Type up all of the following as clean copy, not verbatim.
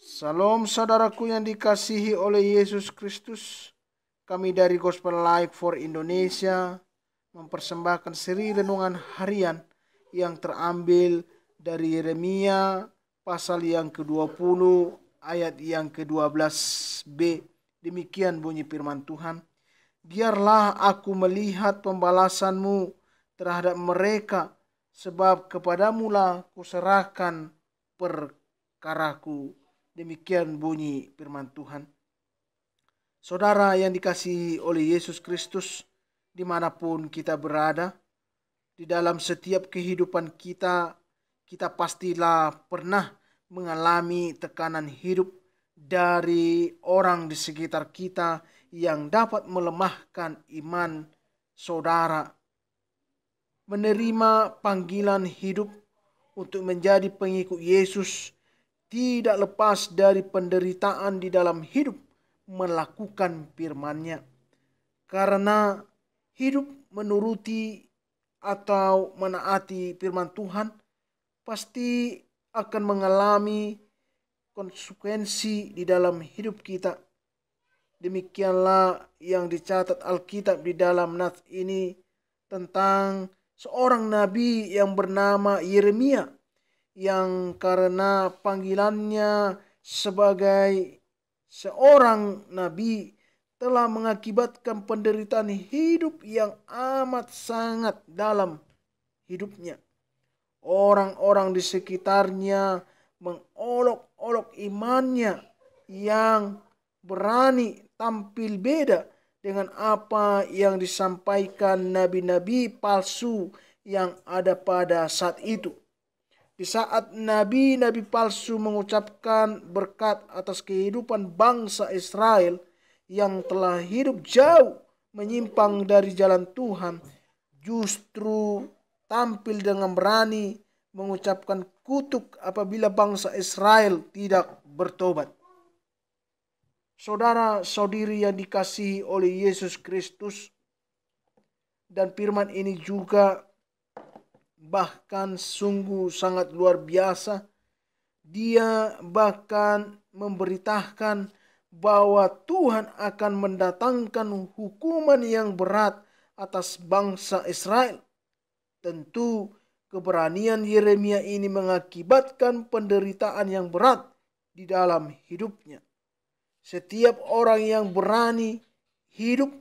Salam saudaraku yang dikasihi oleh Yesus Kristus. Kami dari Gospel Life for Indonesia mempersembahkan seri renungan harian yang terambil dari Yeremia pasal yang ke-20 ayat yang ke-12b. Demikian bunyi firman Tuhan. Biarlah aku melihat pembalasanmu terhadap mereka, sebab kepadamulah kuserahkan perkaraku. Demikian bunyi firman Tuhan. Saudara yang dikasihi oleh Yesus Kristus, dimanapun kita berada, di dalam setiap kehidupan kita, kita pastilah pernah mengalami tekanan hidup dari orang di sekitar kita yang dapat melemahkan iman saudara. Menerima panggilan hidup untuk menjadi pengikut Yesus tidak lepas dari penderitaan di dalam hidup melakukan firman-Nya. Karena hidup menuruti atau menaati firman Tuhan pasti akan mengalami konsekuensi di dalam hidup kita. Demikianlah yang dicatat Alkitab di dalam nats ini tentang seorang nabi yang bernama Yeremia, yang karena panggilannya sebagai seorang nabi telah mengakibatkan penderitaan hidup yang amat sangat dalam hidupnya. Orang-orang di sekitarnya mengolok-olok imannya yang berani tampil beda dengan apa yang disampaikan nabi-nabi palsu yang ada pada saat itu. Di saat nabi-nabi palsu mengucapkan berkat atas kehidupan bangsa Israel yang telah hidup jauh menyimpang dari jalan Tuhan, justru tampil dengan berani mengucapkan kutuk apabila bangsa Israel tidak bertobat. Saudara-saudiri yang dikasihi oleh Yesus Kristus, dan firman ini juga bahkan sungguh sangat luar biasa. Dia bahkan memberitakan bahwa Tuhan akan mendatangkan hukuman yang berat atas bangsa Israel. Tentu keberanian Yeremia ini mengakibatkan penderitaan yang berat di dalam hidupnya. Setiap orang yang berani hidup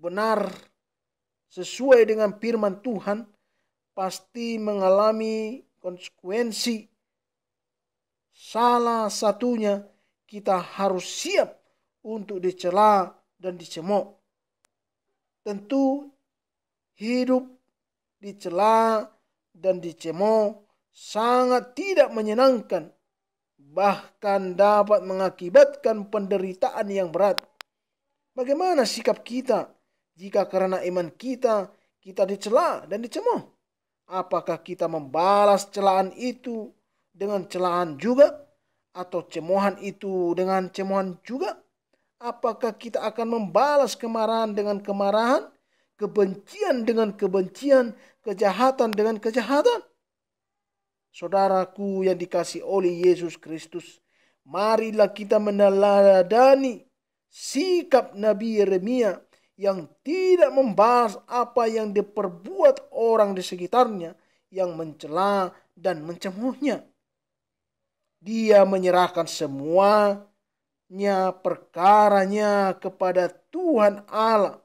benar sesuai dengan firman Tuhan pasti mengalami konsekuensi. Salah satunya, kita harus siap untuk dicela dan dicemooh. Tentu hidup dicela dan dicemooh sangat tidak menyenangkan, bahkan dapat mengakibatkan penderitaan yang berat. Bagaimana sikap kita jika karena iman kita dicela dan dicemooh? Apakah kita membalas celaan itu dengan celaan juga, atau cemoohan itu dengan cemoohan juga? Apakah kita akan membalas kemarahan dengan kemarahan, kebencian dengan kebencian, kejahatan dengan kejahatan? Saudaraku yang dikasihi oleh Yesus Kristus, marilah kita meneladani sikap Nabi Yeremia yang tidak membahas apa yang diperbuat orang di sekitarnya yang mencela dan mencemoohnya. Dia menyerahkan semuanya perkaranya kepada Tuhan Allah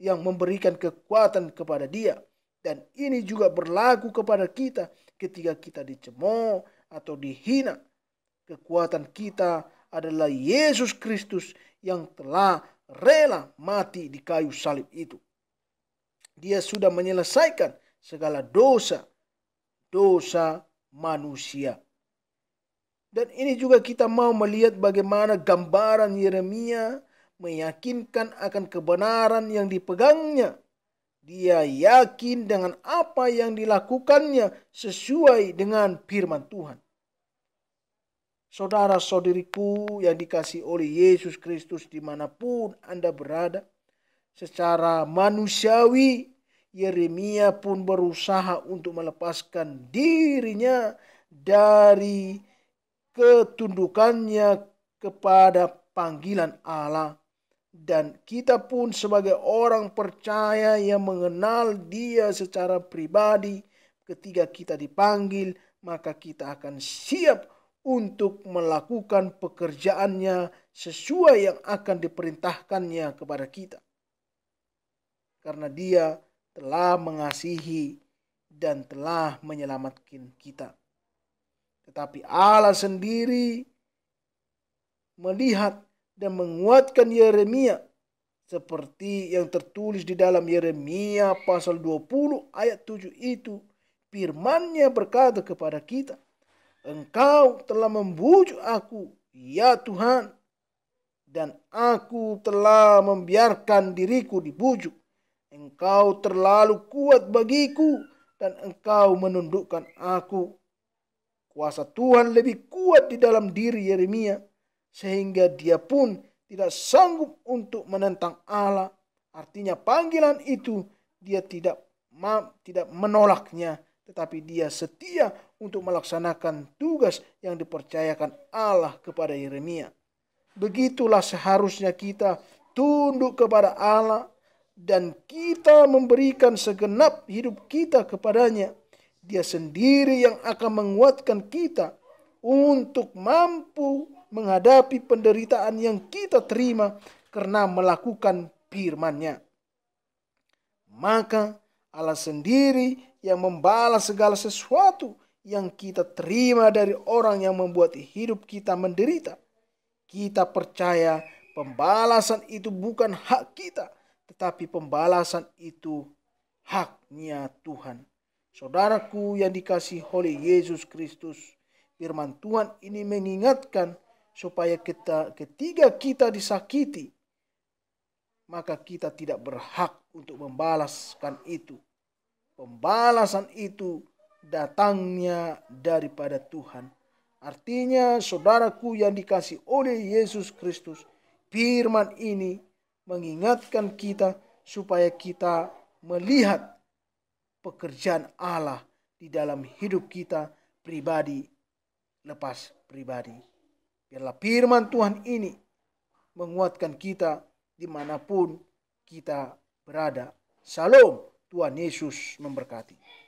yang memberikan kekuatan kepada dia. Dan ini juga berlaku kepada kita ketika kita dicemooh atau dihina. Kekuatan kita adalah Yesus Kristus yang telah rela mati di kayu salib itu. Dia sudah menyelesaikan segala dosa manusia. Dan ini juga kita mau melihat bagaimana gambaran Yeremia meyakinkan akan kebenaran yang dipegangnya. Dia yakin dengan apa yang dilakukannya sesuai dengan firman Tuhan. Saudara-saudariku yang dikasihi oleh Yesus Kristus dimanapun Anda berada, secara manusiawi Yeremia pun berusaha untuk melepaskan dirinya dari ketundukannya kepada panggilan Allah. Dan kita pun sebagai orang percaya yang mengenal Dia secara pribadi, ketika kita dipanggil, maka kita akan siap untuk melakukan pekerjaannya sesuai yang akan diperintahkannya kepada kita. Karena Dia telah mengasihi dan telah menyelamatkan kita. Tetapi Allah sendiri melihat dan menguatkan Yeremia seperti yang tertulis di dalam Yeremia pasal 20 ayat 7 itu. Firman-Nya berkata kepada kita, Engkau telah membujuk aku, ya Tuhan, dan aku telah membiarkan diriku dibujuk. Engkau terlalu kuat bagiku, dan Engkau menundukkan aku. Kuasa Tuhan lebih kuat di dalam diri Yeremia, sehingga dia pun tidak sanggup untuk menentang Allah. Artinya panggilan itu dia tidak menolaknya, tetapi dia setia untuk melaksanakan tugas yang dipercayakan Allah kepada Yeremia. Begitulah seharusnya kita tunduk kepada Allah dan kita memberikan segenap hidup kita kepadanya. Dia sendiri yang akan menguatkan kita untuk mampu menghadapi penderitaan yang kita terima karena melakukan firman-Nya. Maka Allah sendiri yang membalas segala sesuatu yang kita terima dari orang yang membuat hidup kita menderita. Kita percaya pembalasan itu bukan hak kita, tetapi pembalasan itu haknya Tuhan. Saudaraku yang dikasihi oleh Yesus Kristus, firman Tuhan ini mengingatkan supaya ketika kita disakiti, maka kita tidak berhak untuk membalaskan itu. Pembalasan itu datangnya daripada Tuhan. Artinya, saudaraku yang dikasihi oleh Yesus Kristus, firman ini mengingatkan kita supaya kita melihat pekerjaan Allah di dalam hidup kita pribadi lepas pribadi. Biarlah firman Tuhan ini menguatkan kita dimanapun kita berada. Salam, Tuhan Yesus memberkati.